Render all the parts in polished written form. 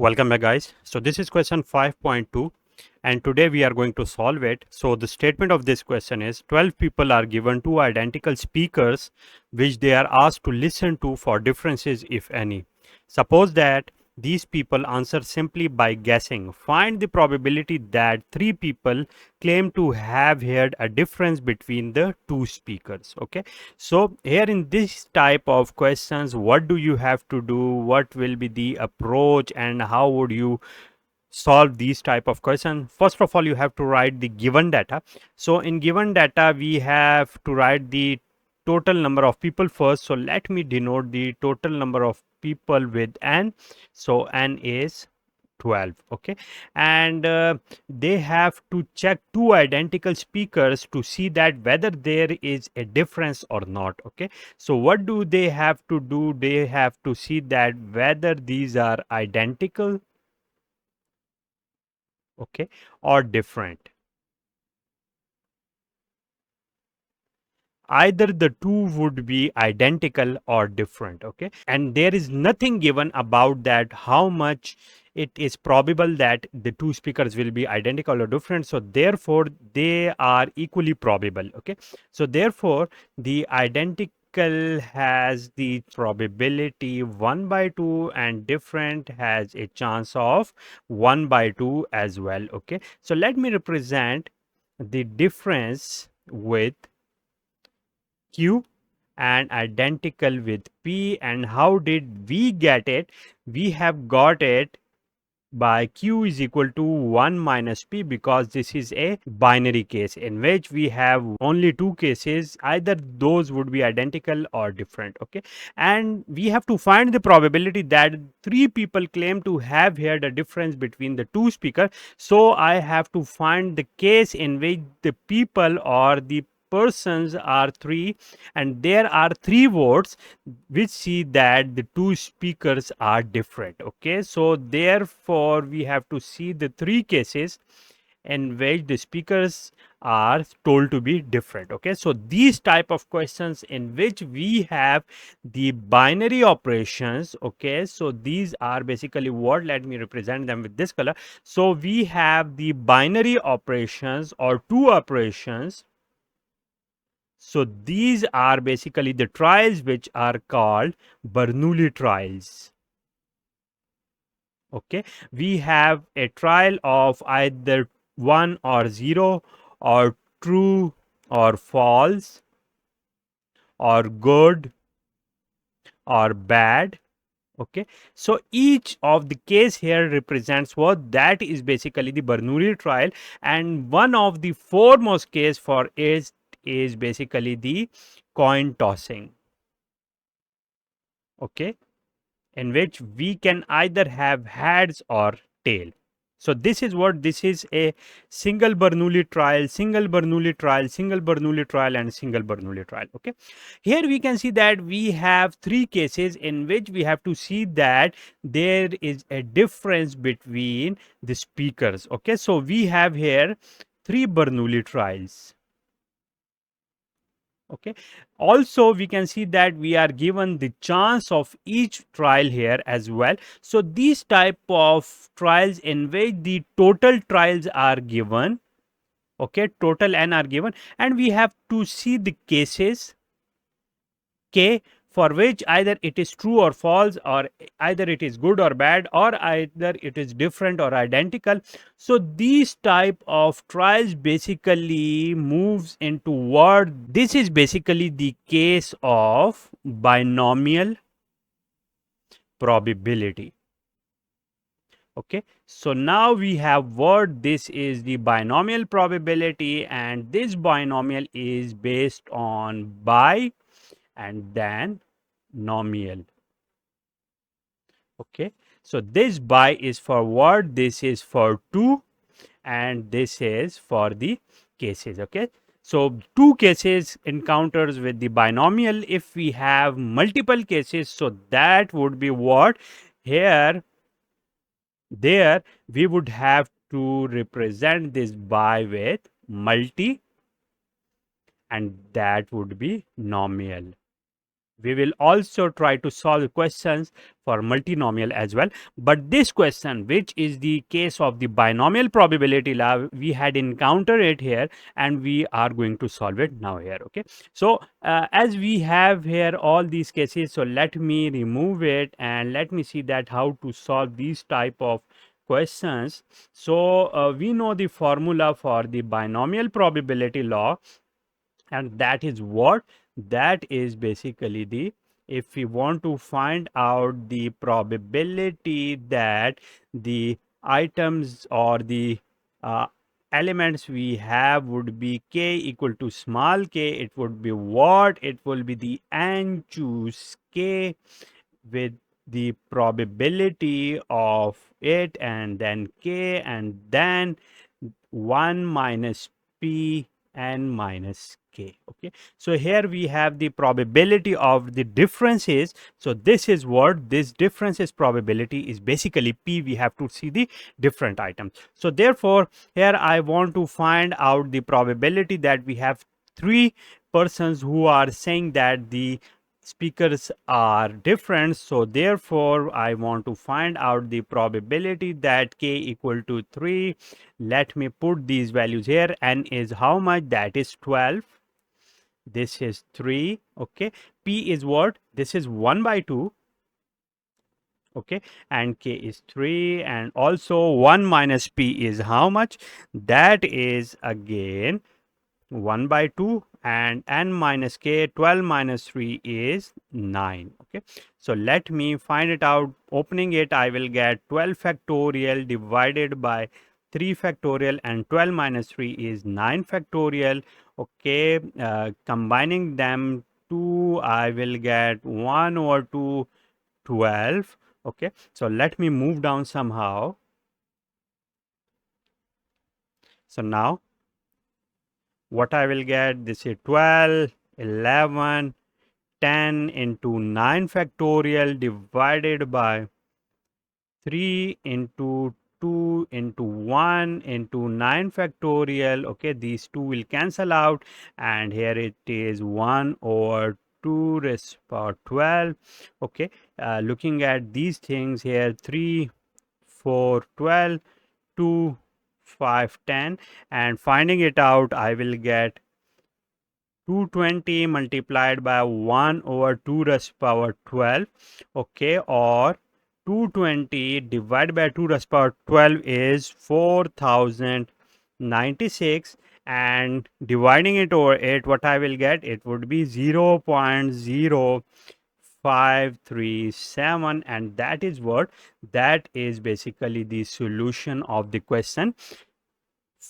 Welcome back, guys. So this is question 5.2 and today we are going to solve it. So the statement of this question is 12 people are given two identical speakers which they are asked to listen to for differences if any. Suppose that these people answer simply by guessing. Find the probability that three people claim to have heard a difference between the two speakers. Okay, so here in this type of questions, what do you have to do? What will be the approach and how would you solve these type of question? First of all, you have to write the given data. So in given data we have to write the total number of people first. So let me denote the total number of people with n. So n is 12. Okay, and they have to check two identical speakers to see that whether there is a difference or not. Okay, so what do they have to do? They have to see that whether these are identical, okay, or different. Either the two would be identical or different. Okay, and there is nothing given about that how much it is probable that the two speakers will be identical or different, so therefore they are equally probable. Okay, so therefore the identical has the probability 1 by 2 and different has a chance of 1 by 2 as well. Okay, so let me represent the difference with Q and identical with P. And how did we get it? We have got it by Q is equal to 1 minus P, because this is a binary case in which we have only two cases, either those would be identical or different. Okay, and we have to find the probability that three people claim to have heard a difference between the two speakers. So I have to find the case in which the people or the persons are three and there are three votes which see that the two speakers are different. Okay, so therefore we have to see the three cases in which the speakers are told to be different. Okay, so these type of questions in which we have the binary operations. Okay, so these are basically what, let me represent them with this color. So we have the binary operations or two operations. So these are basically the trials which are called Bernoulli trials. Okay, we have a trial of either 1 or 0 or true or false or good or bad. Okay, so each of the case here represents what, that is basically the Bernoulli trial, and one of the foremost case for it is basically the coin tossing. Okay, in which we can either have heads or tail. So this is what, this is a single Bernoulli trial, single Bernoulli trial, single Bernoulli trial and single Bernoulli trial. Okay, here we can see that we have three cases in which we have to see that there is a difference between the speakers. Okay, so we have here three Bernoulli trials. Okay, also we can see that we are given the chance of each trial here as well. So these type of trials in which the total trials are given, okay, total n are given, and we have to see the cases k for which either it is true or false, or either it is good or bad, or either it is different or identical. So these type of trials basically moves into what, this is basically the case of binomial probability. Okay, so now we have what, this is the binomial probability, and this binomial is based on bi and then nomial. Okay, so this bi is for what, this is for 2 and this is for the cases. Okay, so two cases encounters with the binomial. If we have multiple cases, so that would be what, here there we would have to represent this bi with multi and that would be nomial. We will also try to solve questions for multinomial as well. But this question, which is the case of the binomial probability law, we had encountered it here and we are going to solve it now here. Okay. So as we have here all these cases, so let me remove it and let me see that how to solve these type of questions. So we know the formula for the binomial probability law, and that is what? That is basically the, if we want to find out the probability that the items or the uh, elements we have would be k equal to small k, it would be what? It will be the n choose k with the probability of it, and then k, and then 1 minus p n minus k. Okay, so here we have the probability of the differences. So this is what this differences probability is, basically p. We have to see the different items. So therefore here I want to find out the probability that we have three persons who are saying that the speakers are different. So therefore I want to find out the probability that k equal to 3. Let me put these values here. N is how much? That is 12. This is 3. Okay, p is what? This is 1 by 2. Okay, and k is 3, and also 1 minus p is how much? That is again 1 by 2, and n minus k, 12 minus 3 is 9. Okay, so let me find it out. Opening it, I will get 12 factorial divided by 3 factorial, and 12 minus 3 is 9 factorial. Okay, combining them two, I will get 1 over 2, 12. Okay, so let me move down somehow. So now what I will get, this is 12, 11, 10 into 9 factorial divided by 3 into 2 into 1 into 9 factorial. Okay, these two will cancel out, and here it is 1 over 2 raised to power 12. Okay, looking at these things here, 3, 4, 12, 2, 5, 10, and finding it out, I will get 220 multiplied by 1 over 2 raised to power 12. Okay, or 220 divided by 2 raised to power 12 is 4096, and dividing it over 8, what I will get? It would be 0.0537, and that is what? That is basically the solution of the question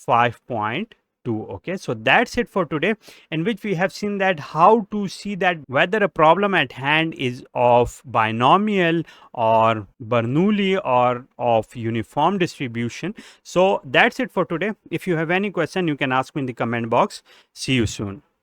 5.2. Okay, so that's it for today, in which we have seen that how to see that whether a problem at hand is of binomial or Bernoulli or of uniform distribution. So that's it for today. If you have any question, you can ask me in the comment box. See you soon.